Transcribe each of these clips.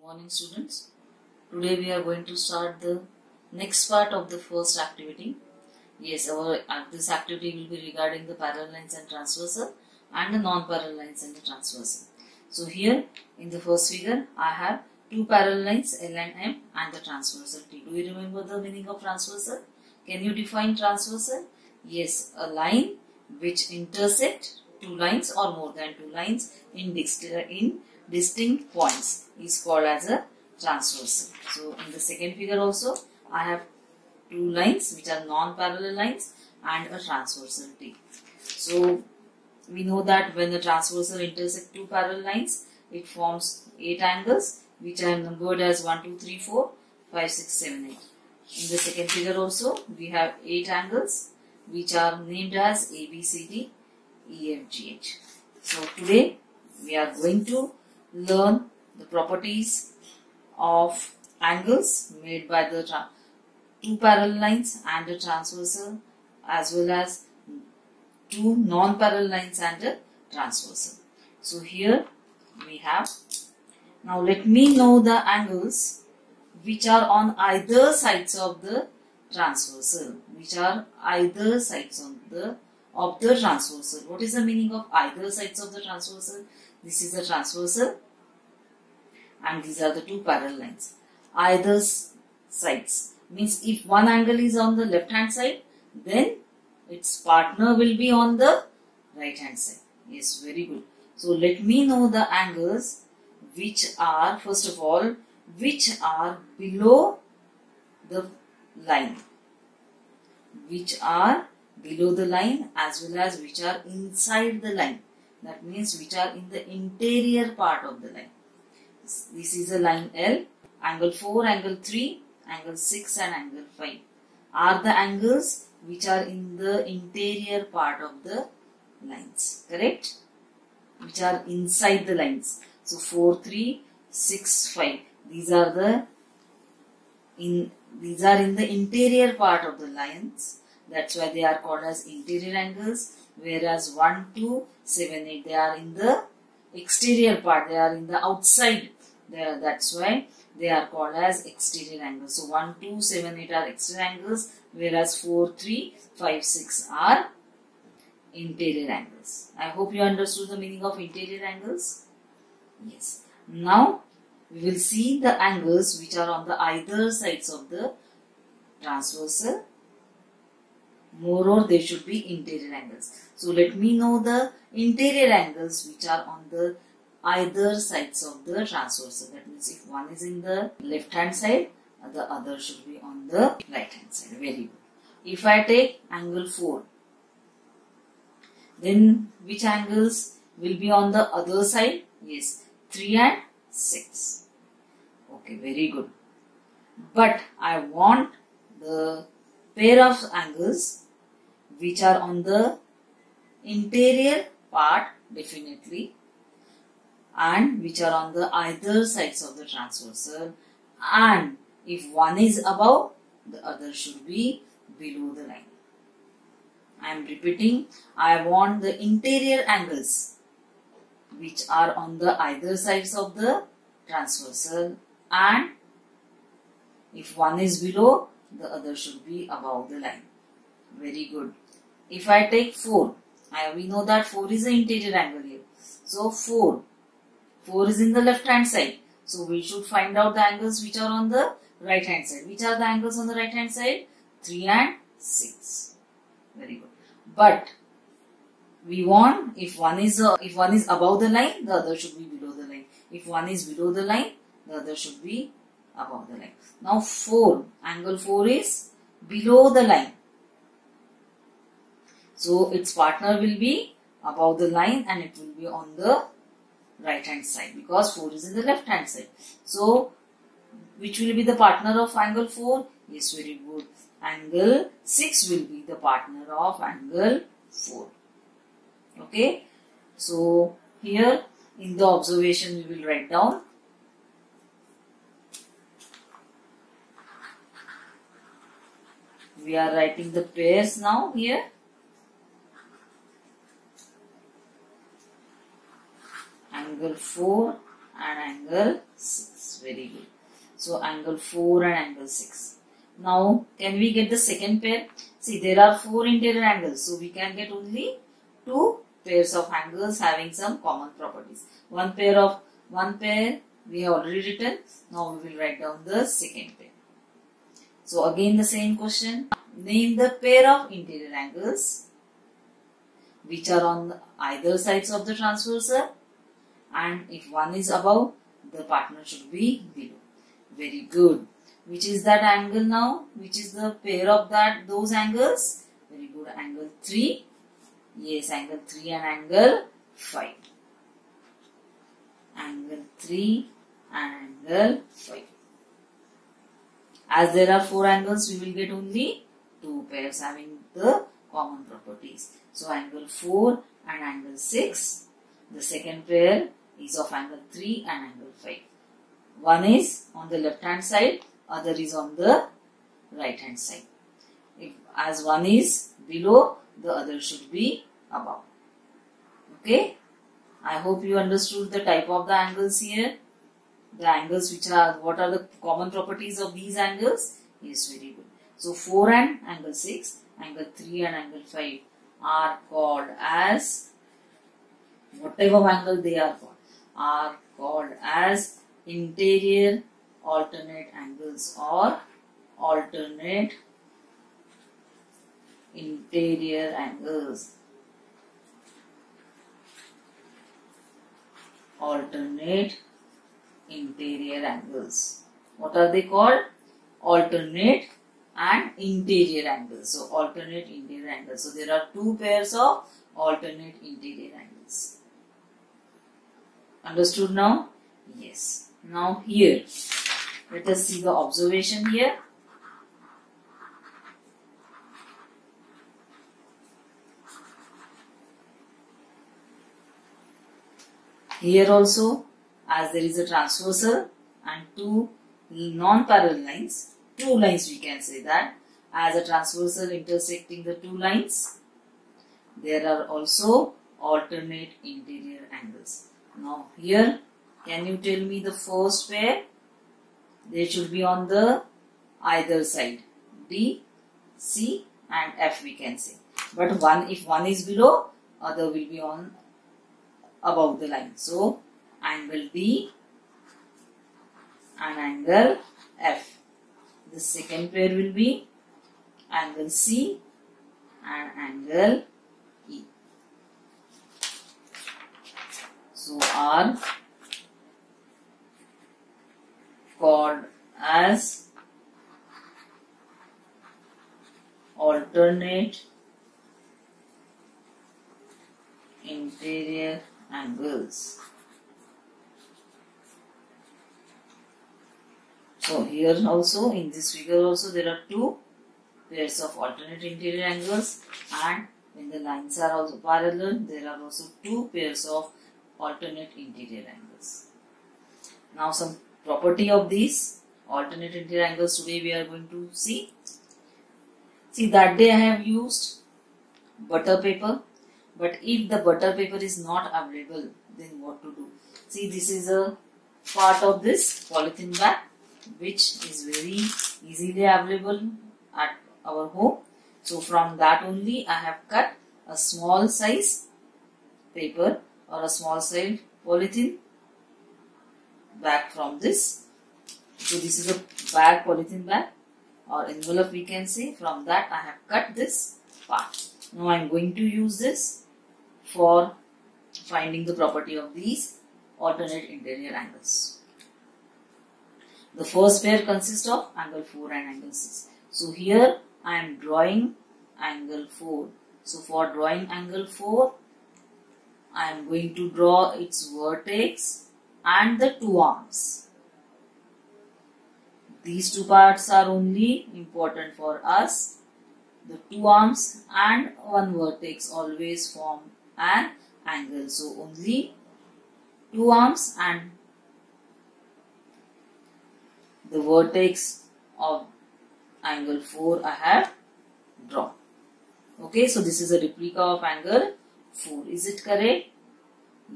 Morning students. Today we are going to start the next part of the first activity. Yes, this activity will be regarding the parallel lines and transversal and the non-parallel lines and the transversal. So here in the first figure I have two parallel lines L and M and the transversal T. Do you remember the meaning of transversal? Can you define transversal? Yes, a line which intersect two lines or more than two lines in distinct points is called as a transversal. So in the second figure also I have two lines which are non-parallel lines and a transversal T. So we know that when the transversal intersect two parallel lines, it forms 8 angles which are numbered as 1, 2, 3, 4, 5, 6, 7, 8. In the second figure also we have 8 angles which are named as A, B, C, D, E, F, G, H. So today we are going to learn the properties of angles made by the two parallel lines and a transversal, as well as two non-parallel lines and a transversal. So here we have, now let me know the angles which are on either sides of the transversal, which are either sides of the transversal. What is the meaning of either sides of the transversal? This is the transversal and these are the two parallel lines. Either sides means if one angle is on the left hand side, then its partner will be on the right hand side. Yes, very good. So let me know the angles which are, first of all, which are below the line, which are below the line as well as which are inside the line. That means which are in the interior part of the line. This is a line L, angle 4, angle 3, angle 6 and angle 5 are the angles which are in the interior part of the lines, correct? Which are inside the lines. So 4, 3, 6, 5. These are in the interior part of the lines. That's why they are called as interior angles. Whereas 1, 2, 7, 8, they are in the exterior part. They are in the outside. That's why they are called as exterior angles. So 1, 2, 7, 8 are exterior angles, whereas 4, 3, 5, 6 are interior angles. I hope you understood the meaning of interior angles. Yes. Now we will see the angles which are on the either sides of the transversal. Moreover, they should be interior angles. So let me know the interior angles which are on the either sides of the transversal. That means if one is in the left hand side, the other should be on the right hand side. Very good. If I take angle 4, then which angles will be on the other side? Yes, 3 and 6. Okay, very good. But I want the pair of angles which are on the interior part definitely and which are on the either sides of the transversal, and if one is above, the other should be below the line. I am repeating, I want the interior angles which are on the either sides of the transversal, and if one is below, the other should be above the line. Very good. If I take 4, we know that 4 is an interior angle here. So 4 is in the left hand side. So we should find out the angles which are on the right hand side. Which are the angles on the right hand side? 3 and 6. Very good. But we want, if one is above the line, the other should be below the line. If one is below the line, the other should be above the line. Now angle 4 is below the line. So its partner will be above the line and it will be on the right hand side because 4 is in the left hand side. So which will be the partner of angle 4? Yes, very good. Angle 6 will be the partner of angle 4. Okay. So here in the observation we will write down. We are writing the pairs now here. Angle 4 and angle 6. Yes, very good. So angle 4 and angle 6. Now can we get the second pair? See, there are 4 interior angles, so we can get only 2 pairs of angles having some common properties. One pair we have already written. Now we will write down the second pair. So again the same question. Name the pair of interior angles which are on either sides of the transversal, and if one is above, the partner should be below. Very good. Which is that angle now? Which is the pair of those angles? Very good. Angle 3. Yes, angle 3 and angle 5. Angle 3 and angle 5. As there are 4 angles, we will get only 2 pairs having the common properties. So angle 4 and angle 6. The second pair is of angle 3 and angle 5. One is on the left hand side, other is on the right hand side. As one is below, the other should be above. Okay? I hope you understood the type of the angles here. The angles what are the common properties of these angles? Yes, very good. So 4 and angle 6, angle 3 and angle 5 are called as, whatever angle they are called as interior alternate angles or alternate interior angles. Alternate interior angles. What are they called? Alternate and interior angles. So alternate interior angles. So there are 2 pairs of alternate interior angles. Understood now? Yes. Now here, let us see the observation here. Here also, as there is a transversal and 2 non-parallel lines, 2 lines we can say that, as a transversal intersecting the 2 lines, there are also alternate interior angles. Now here, can you tell me the first pair? They should be on the either side, D, C and F we can say. But if one is below, other will be on above the line. So angle D and angle F. The second pair will be angle C and angle E. So are called as alternate interior angles. So here also, in this figure also, there are 2 pairs of alternate interior angles, and when the lines are also parallel, there are also 2 pairs of alternate interior angles. Now some property of these alternate interior angles today we are going to see. See, that day I have used butter paper, but if the butter paper is not available, then what to do? See, this is a part of this polythene bag which is very easily available at our home. So from that only I have cut a small size paper or a small size polythene bag from this. So this is a bag, polythene bag or envelope we can say. From that I have cut this part. Now I am going to use this for finding the property of these alternate interior angles. The first pair consists of angle 4 and angle 6. So here I am drawing angle 4. So for drawing angle 4, I am going to draw its vertex and the 2 arms. These 2 parts are only important for us. The 2 arms and 1 vertex always form an angle. So only 2 arms and the vertex of angle 4 I have drawn. Okay, so this is a replica of angle 4. Is it correct?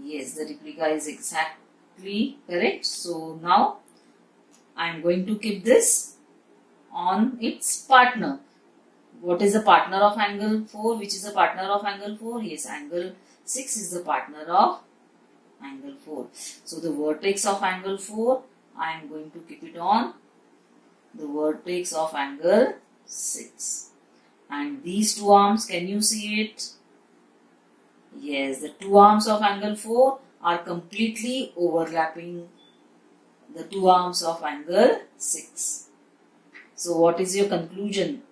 Yes, the replica is exactly correct. So now I am going to keep this on its partner. What is the partner of angle 4? Which is the partner of angle 4? Yes, angle 6 is the partner of angle 4. So the vertex of angle 4, I am going to keep it on the vertex of angle 6. And these two arms, can you see it? Yes, the two arms of angle 4 are completely overlapping the two arms of angle 6. So what is your conclusion?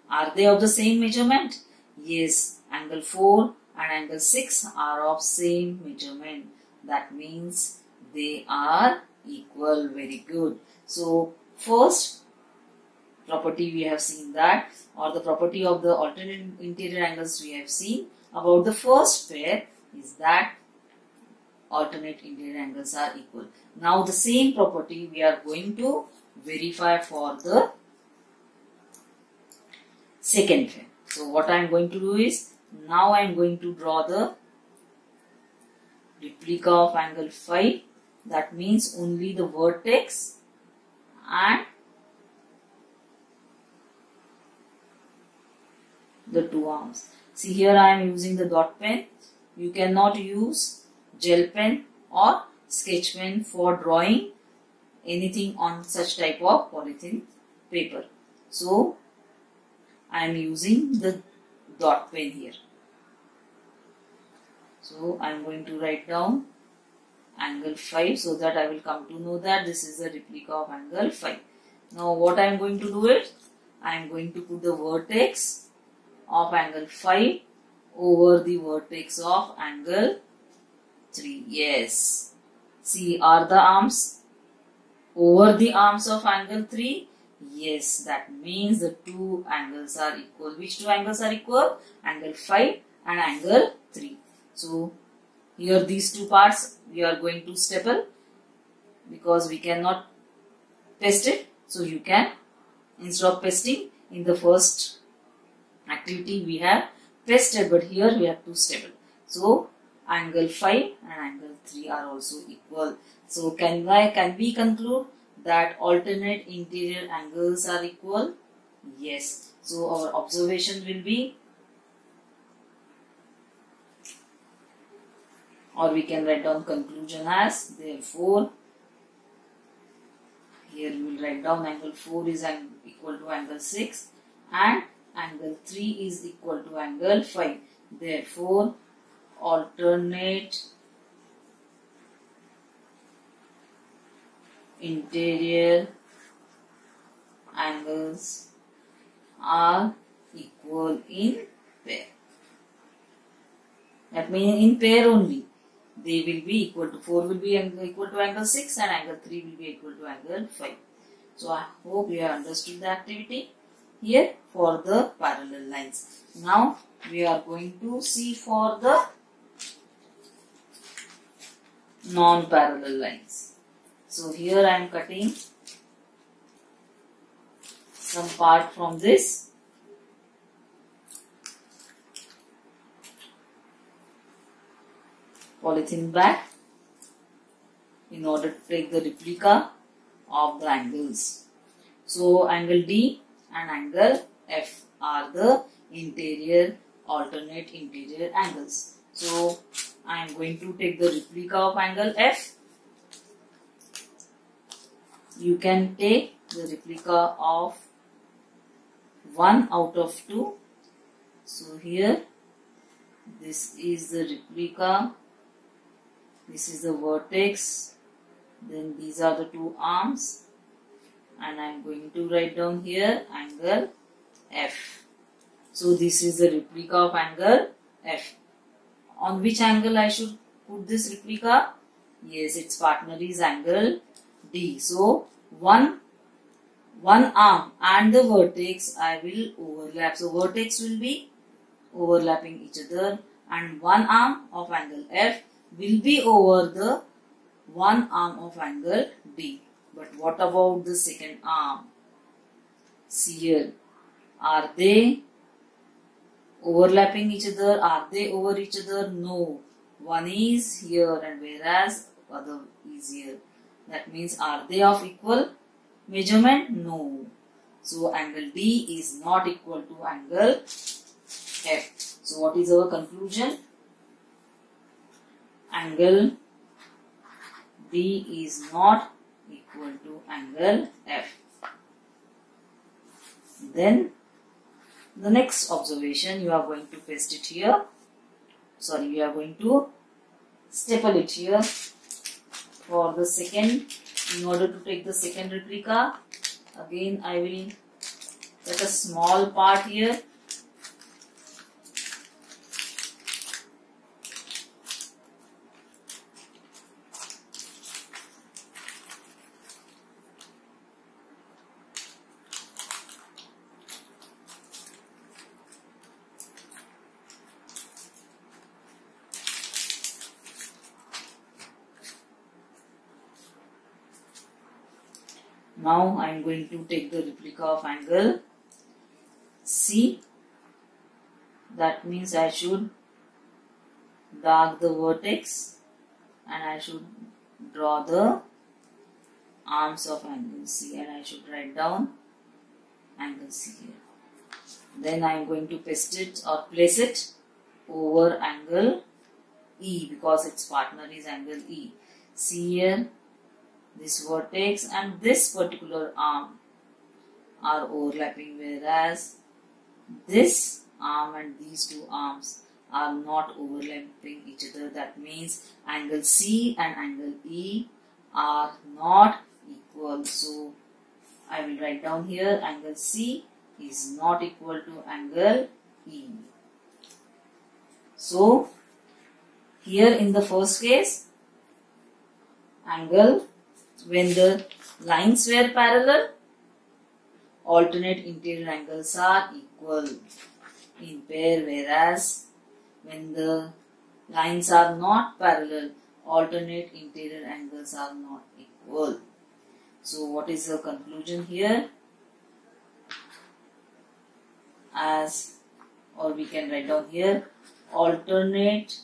Are they of the same measurement? Yes, angle 4 and angle 6 are of same measurement. That means they are equal. Very good. So first property we have seen that, or the property of the alternate interior angles we have seen about the first pair is that alternate interior angles are equal. Now the same property we are going to verify for the second pair. So what I am going to do is, now I am going to draw the replica of angle 5. That means only the vertex and the two arms. See, here I am using the dot pen. You cannot use gel pen or sketch pen for drawing anything on such type of polythene paper. So I am using the dot pen here. So I am going to write down angle 5 so that I will come to know that this is the replica of angle 5. Now what I am going to do is, I am going to put the vertex of angle 5 over the vertex of angle 3. Yes. See, are the arms over the arms of angle 3? Yes, that means the two angles are equal. Which two angles are equal? Angle 5 and angle 3. So here these two parts we are going to staple because we cannot paste it. So you can, instead of pasting in the first activity we have pasted, but here we have to staple. So angle 5 and angle 3 are also equal. So can we conclude that alternate interior angles are equal? Yes. So our observation will be, or we can write down conclusion as, therefore, here we will write down angle 4 is equal to angle 6 and angle 3 is equal to angle 5. Therefore, alternate interior angles are equal in pair. That means in pair only they will be equal to, 4 will be equal to angle 6 and angle 3 will be equal to angle 5. So I hope you have understood the activity here for the parallel lines. Now we are going to see for the non-parallel lines. So here I am cutting some part from this. Polythene bag in order to take the replica of the angles. So angle D and angle F are the alternate interior angles. So I am going to take the replica of angle F. You can take the replica of 1 out of 2. So here this is the replica, this is the vertex, then these are the two arms, and I am going to write down here angle F. So this is the replica of angle F. On which angle I should put this replica? Yes, its partner is angle D. So one arm and the vertex I will overlap. So vertex will be overlapping each other and one arm of angle F will be over the one arm of angle D. But what about the second arm? See here, are they overlapping each other? Are they over each other? No. One is here and whereas other is here. That means are they of equal measurement? No. So angle D is not equal to angle F. So what is our conclusion? Angle D is not equal to angle F. Then the next observation, you are going to paste it here. Sorry, you are going to staple it here for the second. In order to take the second replica, again I will cut a small part here. Now I am going to take the replica of angle C. That means I should dark the vertex and I should draw the arms of angle C, and I should write down angle C here. Then I am going to paste it or place it over angle E because its partner is angle E. See here, this vertex and this particular arm are overlapping, whereas this arm and these two arms are not overlapping each other. That means angle C and angle E are not equal. So I will write down here angle C is not equal to angle E. So here in the first case, angle, when the lines were parallel, alternate interior angles are equal in pair, whereas when the lines are not parallel, alternate interior angles are not equal. So what is the conclusion here? As, or we can write down here, alternate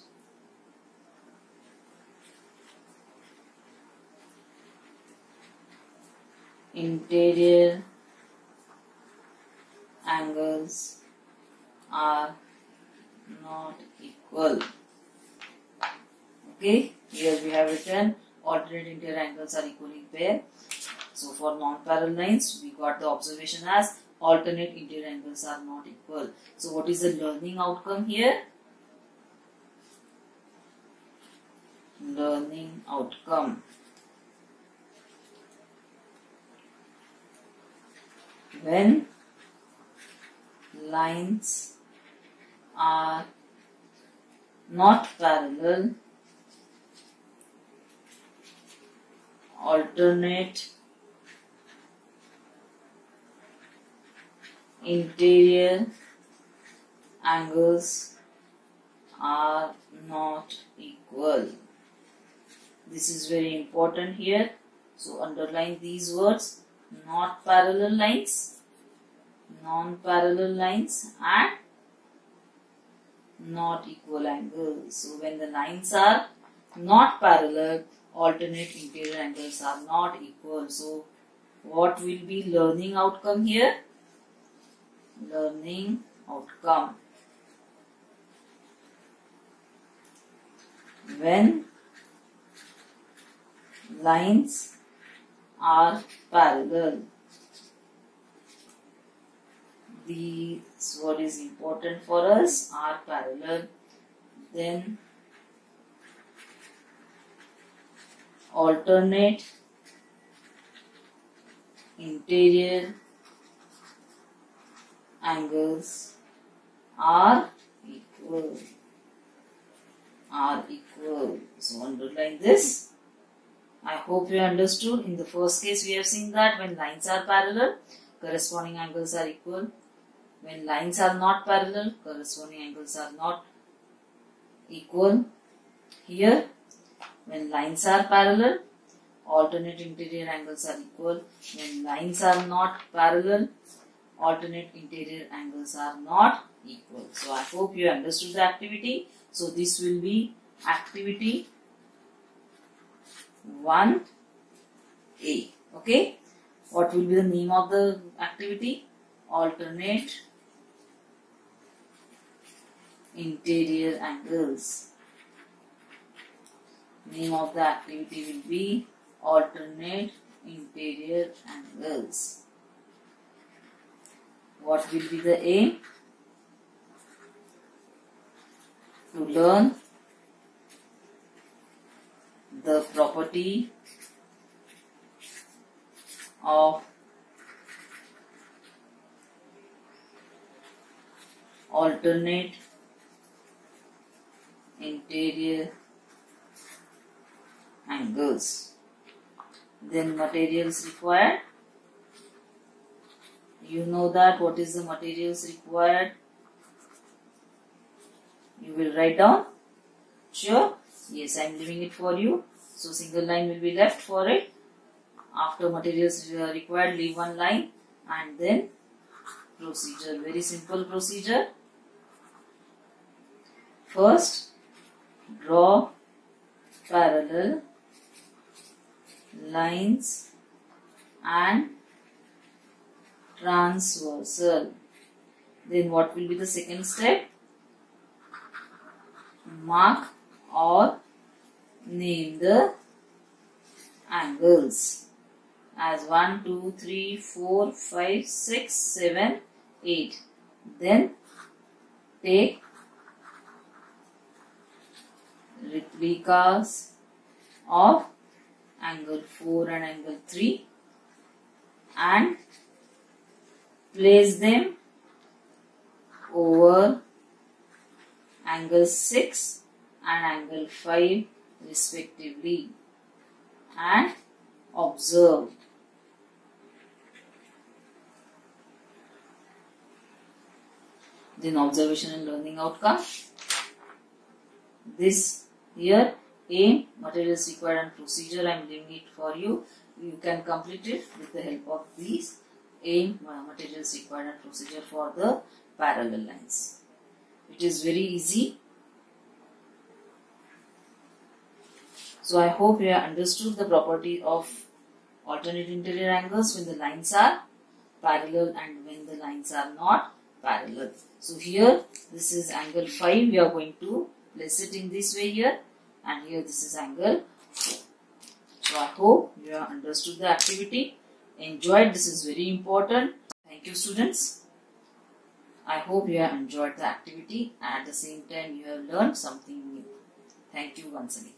interior angles are not equal. Okay, here we have written alternate interior angles are equal in pair. So for non-parallel lines, we got the observation as alternate interior angles are not equal. So what is the learning outcome here? Learning outcome. When lines are not parallel, alternate interior angles are not equal. This is very important here. So underline these words: not parallel lines, non-parallel lines, and not equal angles. So when the lines are not parallel, alternate interior angles are not equal. So what will be learning outcome here? Learning outcome. When lines are parallel, this what is important for us, are parallel, then alternate interior angles are equal. So underline this. I hope you understood. In the first case, we have seen that when lines are parallel, corresponding angles are equal. When lines are not parallel, corresponding angles are not equal. Here, when lines are parallel, alternate interior angles are equal. When lines are not parallel, alternate interior angles are not equal. So I hope you understood the activity. So this will be activity 1 A. Okay. What will be the name of the activity? Alternate interior angles. Name of the activity will be alternate interior angles. What will be the aim? To learn the property of alternate interior angles. Then materials required. You know that what is the materials required? You will write down? Sure? Yes, I am leaving it for you. So single line will be left for it. After materials required, leave one line and then procedure. Very simple procedure. First, draw parallel lines and transversal. Then what will be the second step? Mark or name the angles as 1, 2, 3, 4, 5, 6, 7, 8. Then take replicas of angle 4 and angle 3 and place them over angle 6 and angle 5 respectively and observe. Then observation and learning outcome. This here aim, materials required and procedure I am leaving it for you. You can complete it with the help of these aim, materials required and procedure for the parallel lines. It is very easy. So I hope you have understood the property of alternate interior angles when the lines are parallel and when the lines are not parallel. So here this is angle 5, we are going to place it in this way here, and here this is angle 4. So I hope you have understood the activity, enjoyed. This is very important. Thank you students. I hope you have enjoyed the activity and at the same time you have learned something new. Thank you once again.